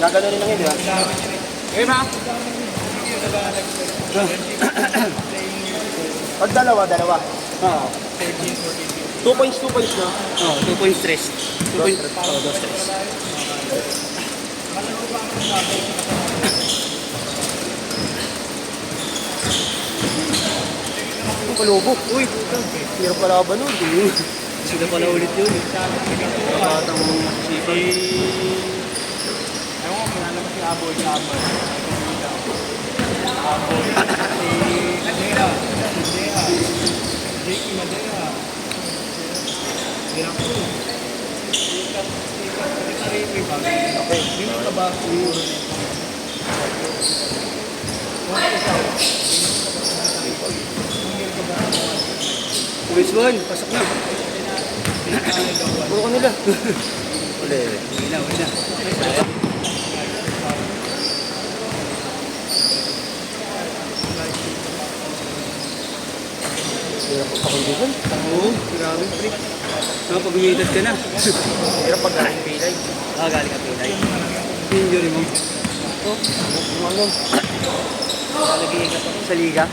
Gagano rin lang yun, di ba? Okay, ma? Pag dalawa. Oo. 2 points, no? Oo, 2 points stress. 2 points. Oo, 2 stress. Ang palubok. Uy, hirap kalaban nun. Sila pala ulit yun. Batang sipa. Ewan ko, wala naman si Aboy Yaman. Aboy. Si Adera. Jakey Madera. Hirap ko. Okay. Hindi ka ba? Uwis one, pasok na. Puro ko nila. Uli na. Hirap pagpakundisan. Oo, grabe. Pag umiidad ka na. Hirap pag galing pilay. Galing ka pilay. Injury mo. Oh, yung ano. Nalagay ka pa sa liga.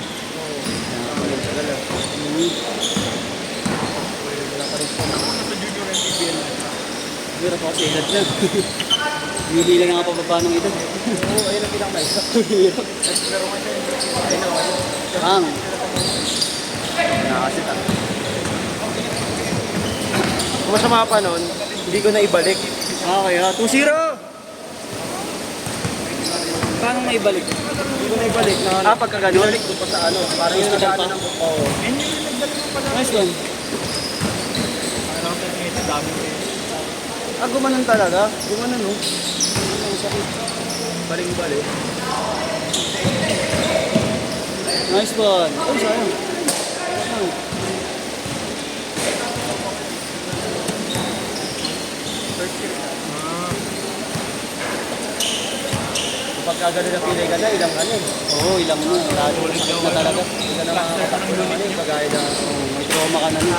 Pero ako kasi edad na. Hindi lang nga pababa ng edad. Oo, ayun ang pinakamaisa. Hirap. Pero kasi, ayun ang Ang. Nakasit ah. kung masama pa nun, hindi ko na ibalik. Okay ha, 2-0! Paano may balik? Hindi ko na ibalik na Pagka ganun? ibalik ko pa sa ano. Parang yung Hospital nagano pa? ng oo. Nice one. Gumanon talaga. Gumanon, no? Ang sakit. Baling-balik. Nice one. Oh, sayang. Kapag kagano na pilay ka na, ilang ka na eh. Oo, ilang mo. Sakit na talaga. Hindi ka na makakatakbo ng ano eh. Pagkaya na. May trauma ka na nun.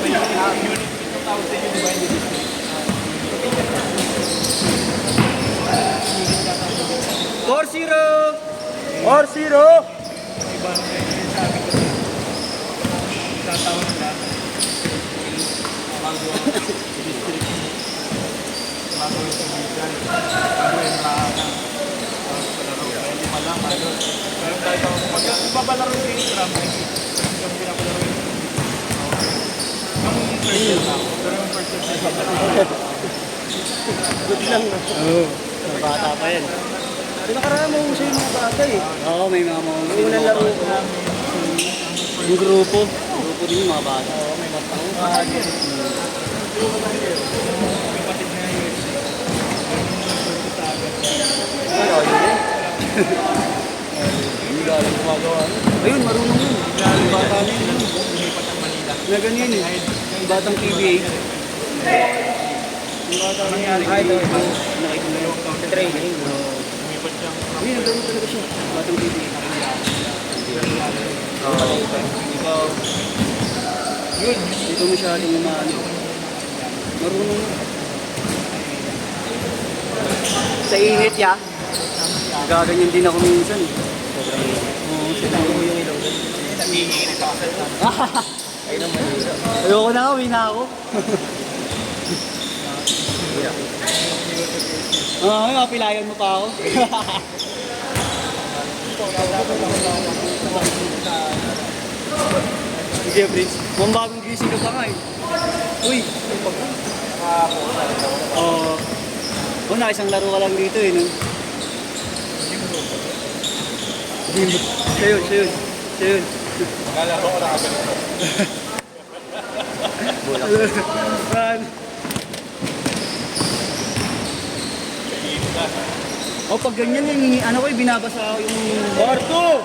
Ilang na. 4-0! 4-0! Ibabalaro yung Instagram. Yung pinapalaro yun. Ang first year na ako. Pero yung first year na ako. Good lang, no? Oo. Bata pa yan. Pinakaraan mo siya yung mga bata eh. Oo, may mga Yung unang laro ko. Yung grupo. Grupo din yung mga bata. Oo, may matangkad. Hindi ka alam gumagawa. Ayun, marunong yun. Yung bata na yun. Lumipat ang Manila. Na ganyan eh. Yung batang PBA. Yung bata nangyari. Ay, ito. Nakita mo yun. Sa training. Lumipat siyang Hindi, nagkaroon talaga siya. Batang PBA. Oo. Ikaw. Yun. Ito masyadong umaano. Marunong yun. Sa init ya. Gaganyan din ako minsan. Sobrang init. Oo, Tinanong mo yung ilaw doon. nangihingi sa akin. Ay, nang malisa. ayoko na nga, uwi na ako. Hirap. Mapilayan mo pa ako. Sige, Prince. Mukhang bagong gising ka pa nga eh. Uy! Oo. Oh, isang laro ka lang dito eh. No? Siya yun. Maglalaro ko na agad. Man. Oh, pag ganyan yung ano ko, binabasa ko yung... Marto!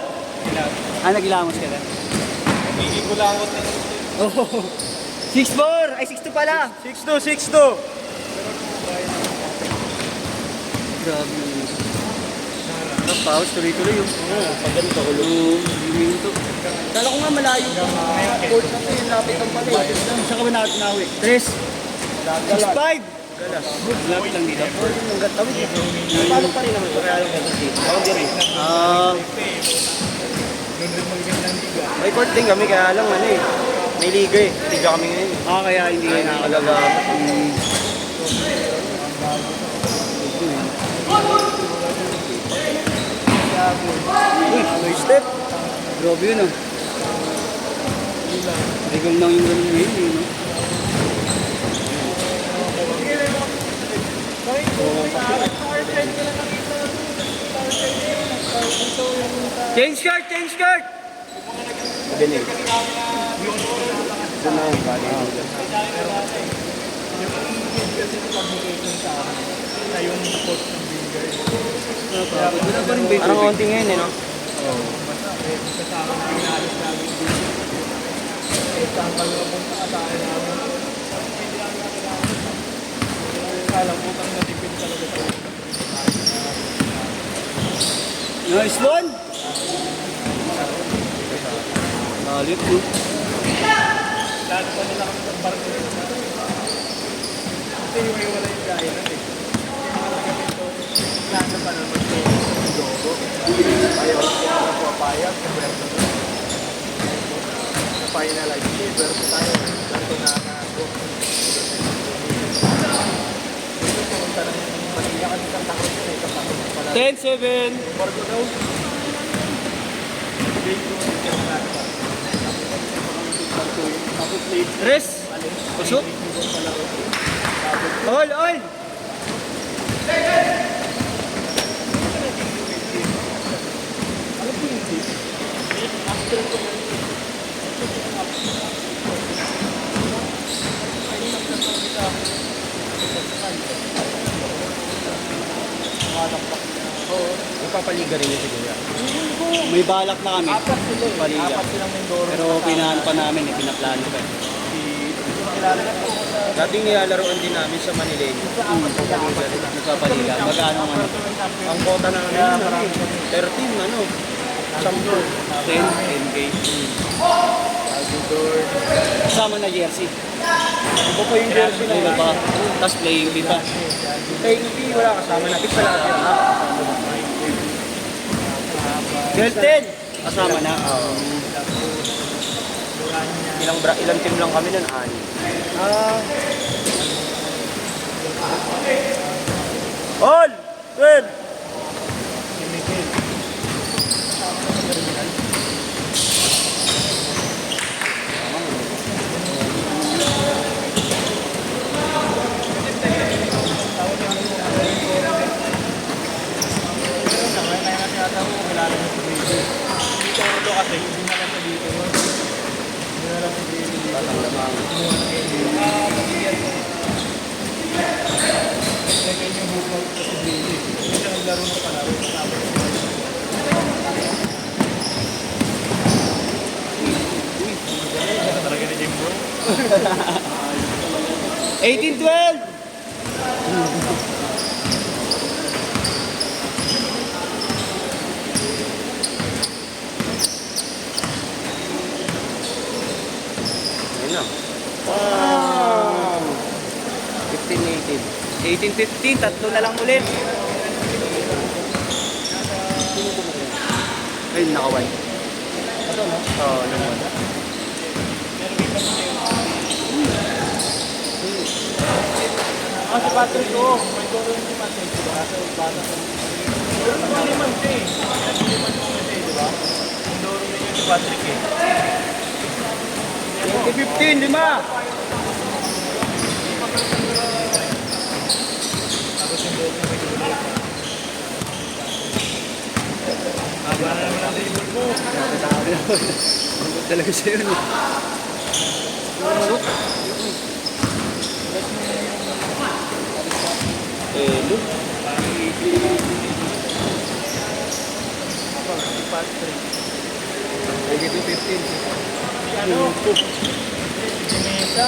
Nagilamos ka na? Nagigigulangot na yun. Oh, 6-4! Ay, 6-2 pala! 6-2! Grabe. Tapos, tuloy-tuloy yun. Oo, pag ganito ko lang. Oo, minuto. Kala ko nga malayo pa. Court na to yung lapit ang pala eh. Saan ka ba nawi? 3. 6-5! Galas. Lapit lang dito. Ang gatawid. Paano pa rin naman ito? Kaya yung galas dito. Ako din eh. May court din kami, kaya lang ano eh. May liga eh. Liga kami ngayon eh. Kaya hindi kayo nakakalaga. Uy, no step. Grabe yun ah. Regal lang yung ganun ngayon eh. No? Change card, change card! Galing. Ito na yung bali. Wala pa rin ba yung Parang tubig? konti ngayon eh, no? Nice one! Malit mo. Finalize liver tayo. Ganito na ako. 10-7. Res. Pasok. All, all! Oo. Ipapaliga rin yun siguro. May balak na kami. Paliga. Pero pinahan pa namin eh. Pinaplano pa eh. Dating nilalaroan din namin sa Manileño. Nagpapaliga. Magkano ang ano? Ang kota na namin, 13, ano? 10. 10K. Kasama na jersey. Iba pa yung jersey Iba na. pa. Tapos playing fee pa. Paying fee, wala kasama na. Fix pala natin. Delten! Kasama na. Ilang team lang kami nun? 6. All! 12! Talaga ni Jimbo. 18-12! Ayun na. Wow! 15-18. 18-15, tatlo na lang ulit. Ayun, nakaway. Oo, naman. Si Patrick ko. May goro yung si Patrick. Diba? Sa bata ko. Liman siya eh. Liman mo kasi, diba? Ang goro niya yung si Patrick eh. 20-15, 5! Tapos yung goro niya may gulay pa. Haba na naman ang table mo. Ang talaga sa'yo. No? Look. Si Patrick. 20-15. Ano? Si Mesa.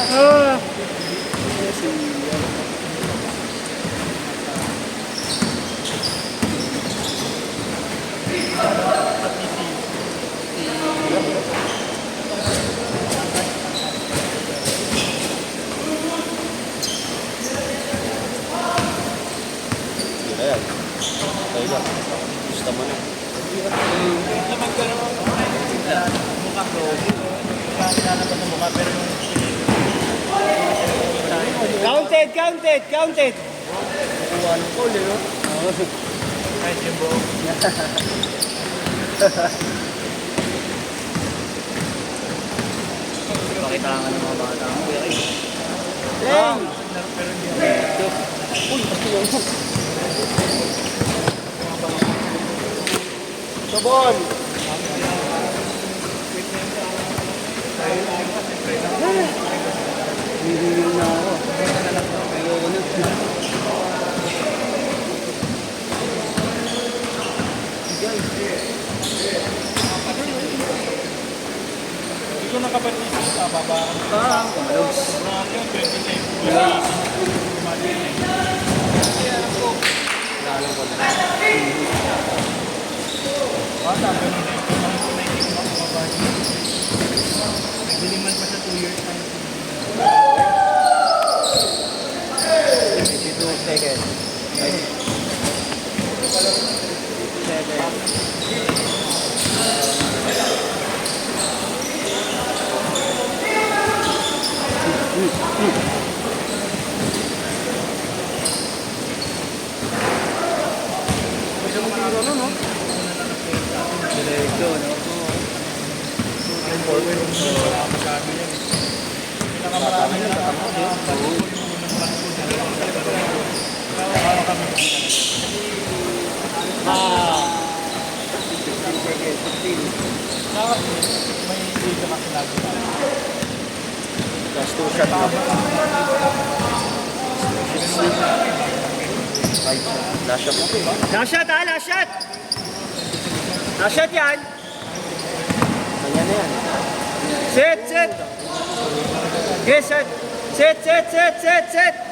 Okay lang. Gusto mo na. naman pero mukha ko. Lalabas ng mukha pero yung Counted, counted, counted. Kuha ng call, eh, no? kahit yung buo. Pakita nga ng mga bata mo. Dang! Pero hindi Uy, pati yun. Sabon! Hihingin na ako. Ayoko na. Hindi ko nakapartisi sa baba. Parang kumalos. Grabe yung 27. Lalo ko na. Bata, ganun na yung pinag-connecting mo sa baba. Nagliliman pa sa 2 years time. 52 seconds. 7. Gusto mo tiro nun, no? Diretso, no? Yung forward, wala kang masabi yan. Pinakamarami na lang ako. Para kami. Ah, 15 seconds. 15. Dapat may dito kasi lagi na. Last 2 shot mo. 5 shot. Last shot mo, diba? last shot ha, last shot. Last shot yan. Kanya na yan. Set, set. Yes, set. Set, set, set, set, set.